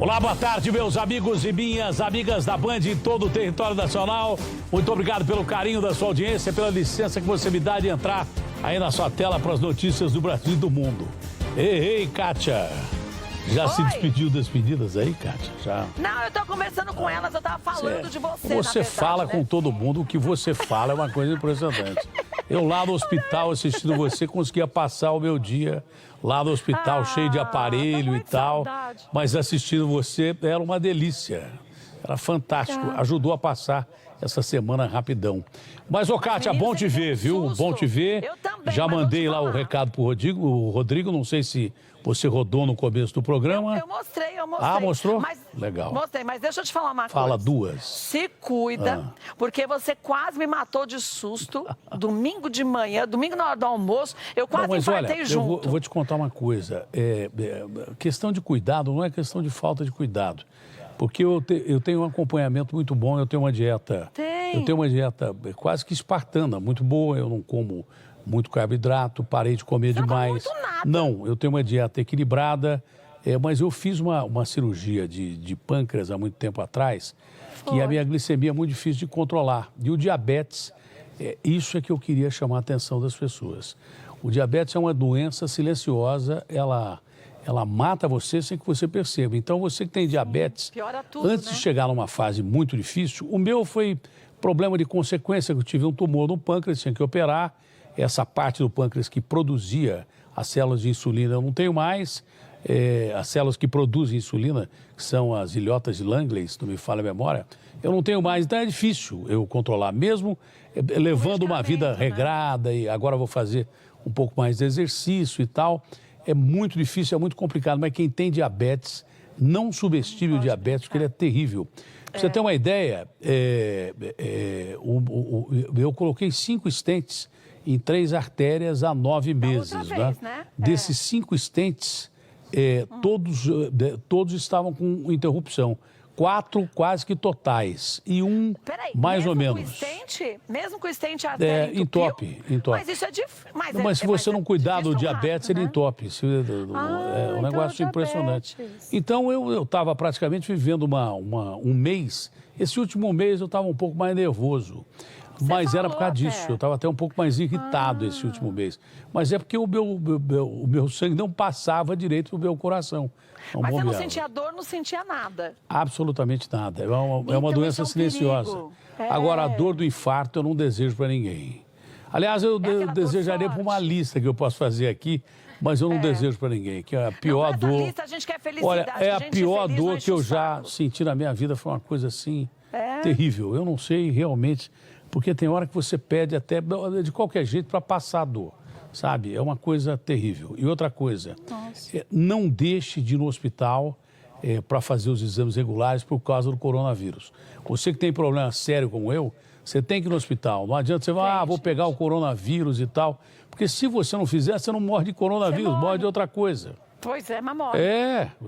Olá, boa tarde, meus amigos e minhas amigas da Band em todo o território nacional. Muito obrigado pelo carinho da sua audiência, pela licença que você me dá de entrar aí na sua tela para as notícias do Brasil e do mundo. Ei, Kátia. Já se despediu das pedidas aí, Kátia? Já? Não, eu tô conversando com elas, eu tava falando de você, Você fala né? com todo mundo, o que você fala é uma coisa impressionante. Eu lá no hospital assistindo você, conseguia passar o meu dia lá no hospital, cheio de aparelho e tal. Saudade. Mas assistindo você era uma delícia. Era fantástico. Ajudou a passar essa semana rapidão. Mas, ô, Kátia, bom te ver, viu? Bom te ver. Eu também, já mas vou mandei te lá o falar. recado pro Rodrigo, não sei se você rodou no começo do programa. Eu mostrei. Ah, mostrou? Mas, Legal. Mostrei, mas deixa eu te falar uma Fala coisa. duas. Se cuida, porque você quase me matou de susto. Domingo de manhã, domingo na hora do almoço, eu quase Não, mas infartei olha, junto. eu vou te contar uma coisa. Questão de cuidado não é questão de falta de cuidado. Porque eu tenho um acompanhamento muito bom, eu tenho uma dieta... Tem. Eu tenho uma dieta quase que espartana, muito boa, eu não como muito carboidrato, parei de comer Você não come demais. muito nada. Não, eu tenho uma dieta equilibrada, mas eu fiz uma cirurgia de pâncreas há muito tempo atrás, que a minha glicemia é muito difícil de controlar. E o diabetes, isso é que eu queria chamar a atenção das pessoas. O diabetes é uma doença silenciosa, ela mata você sem que você perceba. Então, você que tem diabetes, piora tudo, antes né? de chegar numa fase muito difícil, o meu foi problema de consequência, que eu tive um tumor no pâncreas, tinha que operar. Essa parte do pâncreas que produzia as células de insulina eu não tenho mais. As células que produzem insulina, que são as ilhotas de Langley, se não me falha a memória, eu não tenho mais. Então é difícil eu controlar, mesmo levando uma vida regrada, e agora vou fazer um pouco mais de exercício e tal. É muito difícil, é muito complicado, mas quem tem diabetes, não subestime o diabetes, porque ele é terrível. Pra você ter uma ideia, eu coloquei 5 stents em 3 artérias há 9 meses. outra Né? vez, né? Desses 5 stents, todos estavam com interrupção. 4 quase que totais e um Peraí, mais ou menos. Mesmo com o stent a artéria entope. Mas isso é difícil. Mas se você não cuidar do diabetes, ele né? entope. É um negócio impressionante. diabetes. Então, eu estava praticamente vivendo um mês. Esse último mês eu estava um pouco mais nervoso. Mas era por causa disso. Eu estava até um pouco mais irritado esse último mês. Mas é porque o meu sangue não passava direito para o meu coração. Não Mas você não bombeava. sentia dor, não sentia nada. Absolutamente nada. É uma Então, doença isso é um silenciosa. perigo. Agora, a dor do infarto eu não desejo para ninguém. Aliás, eu aquela dor desejaria forte. para uma lista que eu posso fazer aqui, mas eu não desejo para ninguém, que é a pior Não, pra essa dor. lista, a gente quer felicidade, Olha, é a gente pior feliz não dor enche que eu o já saco. senti na minha vida, foi uma coisa assim terrível. Eu não sei realmente, porque tem hora que você pede até de qualquer jeito para passar a dor, sabe? É uma coisa terrível. E outra coisa, não deixe de ir no hospital para fazer os exames regulares por causa do coronavírus. Você que tem problema sério como eu, você tem que ir no hospital. Não adianta você falar, vou pegar o coronavírus e tal. Porque se você não fizer, você não morre de coronavírus, morre de outra coisa. Pois é, mas morre.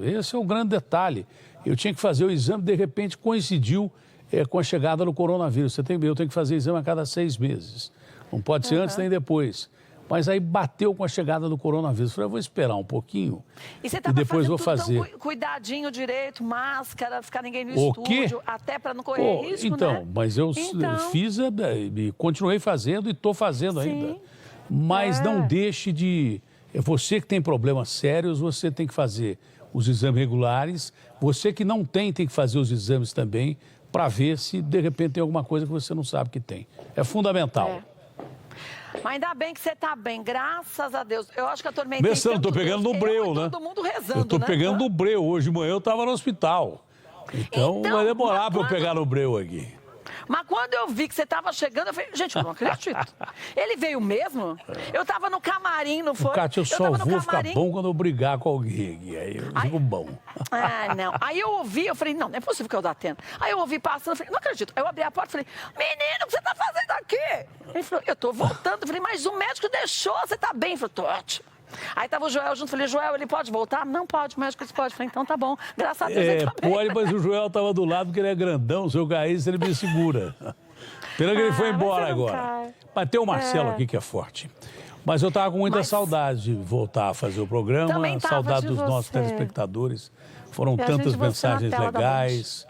Esse é o grande detalhe. Eu tinha que fazer o exame, de repente coincidiu com a chegada do coronavírus. Eu tenho que fazer exame a cada 6 meses. Não pode ser antes nem depois. Mas aí bateu com a chegada do coronavírus. Eu falei, eu vou esperar um pouquinho E você e depois vou fazer. Cuidadinho direito, máscara, ficar ninguém no O quê? estúdio, até para não correr risco, então, né? mas eu fiz e continuei fazendo e estou fazendo ainda. Mas não deixe de... Você que tem problemas sérios, você tem que fazer os exames regulares. Você que não tem que fazer os exames também para ver se, de repente, tem alguma coisa que você não sabe que tem. É fundamental. Mas ainda bem que você está bem, graças a Deus. Eu acho que a tormenta... Pensando, estou pegando no breu, né? Todo mundo rezando, eu estou pegando no breu. Hoje de manhã eu estava no hospital. Então vai demorar para eu pegar no breu aqui. Mas quando eu vi que você estava chegando, eu falei, gente, eu não acredito. Ele veio mesmo? Eu estava no camarim, não foi? Cátia, eu só vou ficar bom quando eu brigar com alguém aqui. Aí eu fico bom. Ah, não. Aí eu ouvi, eu falei, não é possível que eu dá tempo. Aí eu ouvi passando, eu falei, não acredito. Aí eu abri a porta e falei, menino, o que você tá fazendo aqui? Ele falou, eu tô voltando. Eu falei, mas o médico deixou, você tá bem? Ele falou, tô ótimo. Aí tava o Joel junto, falei, Joel, ele pode voltar? Não pode, o médico disse pode. Eu falei, então tá bom, graças a Deus ele tá bem. Pode, mas o Joel tava do lado porque ele é grandão, se eu caísse ele me segura. Pena que ele foi embora agora. Mas tem o Marcelo aqui que é forte. Mas eu estava com muita Mas- saudade de voltar a fazer o programa, Também tava saudade de dos nossos você. telespectadores. Foram E a tantas gente, você na mensagens tela da legais,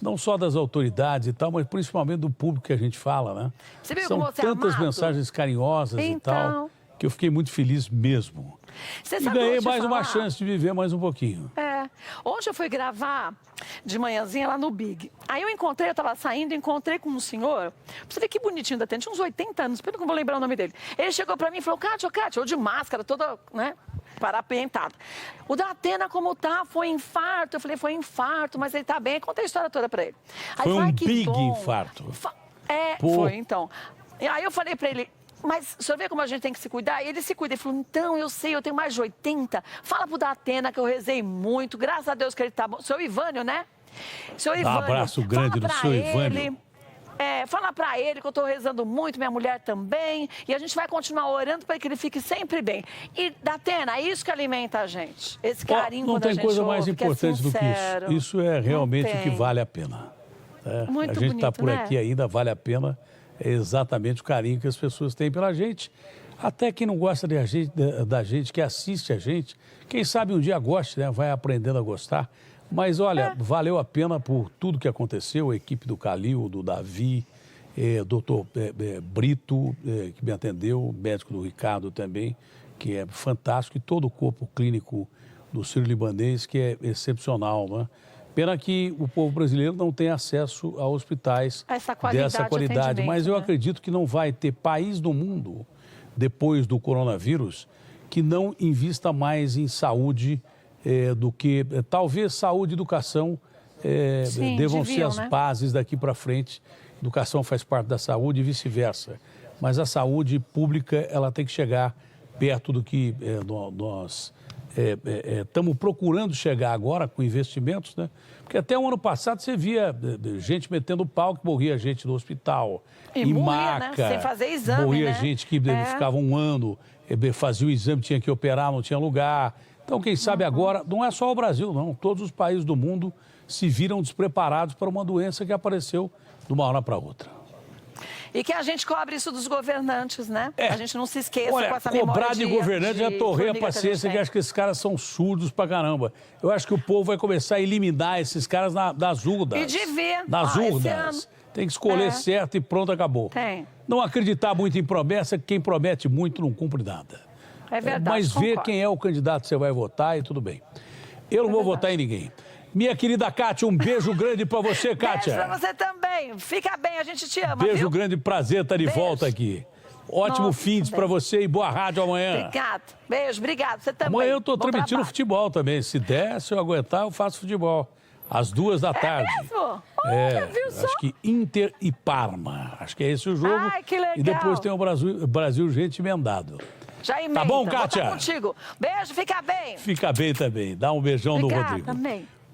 não só das autoridades e tal, mas principalmente do público que a gente fala, né? Você viu São como você é tantas amado? mensagens carinhosas e tal, Então. que eu fiquei muito feliz mesmo. Você E sabe o que eu ganhei vou te mais uma falar? chance de viver mais um pouquinho. Ontem eu fui gravar de manhãzinha lá no Big. Aí eu estava saindo, encontrei com um senhor. Você vê que bonitinho da tinha uns 80 anos, pelo que eu vou lembrar o nome dele. Ele chegou pra mim e falou, Kátia, eu de máscara, toda, né, parapentada. O da Atena como tá? Foi infarto. Eu falei, foi infarto, mas ele tá bem. Contei a história toda pra ele. Aí Foi ele falou, um "Ai, que big bom." infarto. Pô. Foi então. E aí eu falei pra ele, mas o senhor vê como a gente tem que se cuidar? E ele se cuida. Ele falou, então, eu sei, eu tenho mais de 80. Fala pro Datena que eu rezei muito. Graças a Deus que ele tá bom. Seu Ivânio, né? Seu Ivânio. abraço grande no seu Ivânio. Fala pra ele que eu tô rezando muito, minha mulher também. E a gente vai continuar orando para que ele fique sempre bem. E, Datena, é isso que alimenta a gente. Esse carinho Não quando a tem gente coisa ouve, mais que é importante do que sincero. isso. Isso é realmente o que tem. vale a pena. Muito a gente está bonito, por né? aqui ainda, vale a pena. É exatamente o carinho que as pessoas têm pela gente. Até quem não gosta da gente, que assiste a gente, quem sabe um dia goste, né? Vai aprendendo a gostar. Mas olha, valeu a pena por tudo que aconteceu, a equipe do Calil, do Davi, doutor Brito, que me atendeu, o médico do Ricardo também, que é fantástico, e todo o corpo clínico do Sírio-Libanês, que é excepcional, né? Pena que o povo brasileiro não tem acesso a hospitais Essa qualidade dessa de qualidade, atendimento, mas eu né? acredito que não vai ter país no mundo, depois do coronavírus, que não invista mais em saúde do que... talvez saúde e educação Sim, devam ser deviam, as né? bases daqui para frente. Educação faz parte da saúde e vice-versa. Mas a saúde pública, ela tem que chegar perto do que nós estamos procurando chegar agora com investimentos, né? Porque até o ano passado você via gente metendo pau que morria gente no hospital, E em morria, né? maca, Sem fazer exame, morria né? gente que ficava um ano, fazia o exame, tinha que operar, não tinha lugar. Então, quem sabe agora, não é só o Brasil, não, todos os países do mundo se viram despreparados para uma doença que apareceu de uma hora para outra. E que a gente cobre isso dos governantes, né? A gente não se esqueça Olha, com essa memória cobrar de governante, já torrei a paciência, que que acho que esses caras são surdos pra caramba. Eu acho que o povo vai começar a eliminar esses caras das urnas. E de ver. Nas Esse urnas. ano. Tem que escolher certo e pronto, acabou. Tem. Não acreditar muito em promessa, que quem promete muito não cumpre nada. É verdade, Mas ver concordo. quem é o candidato que você vai votar e tudo bem. Eu não vou votar em ninguém. Minha querida Kátia, um beijo grande pra você, Kátia. Beijo pra você também. Fica bem, a gente te ama, Beijo viu? grande, prazer estar de Beijo. volta aqui. Ótimo Nossa, fim de também. pra você e boa rádio amanhã. Obrigado. Beijo, obrigado. Você também. Amanhã eu tô Bom transmitindo trabalho. futebol também. Se der, se eu aguentar, eu faço futebol. Às 2h da tarde. Mesmo? Olha, viu só? Acho que Inter e Parma. Acho que é esse o jogo. Ai, que legal. E depois tem o Brasil gente emendado. Já emenda. Tá bom, Vou Kátia? estar contigo. Beijo, fica bem. Fica bem também. Dá um beijão no Obrigada, Rodrigo. também.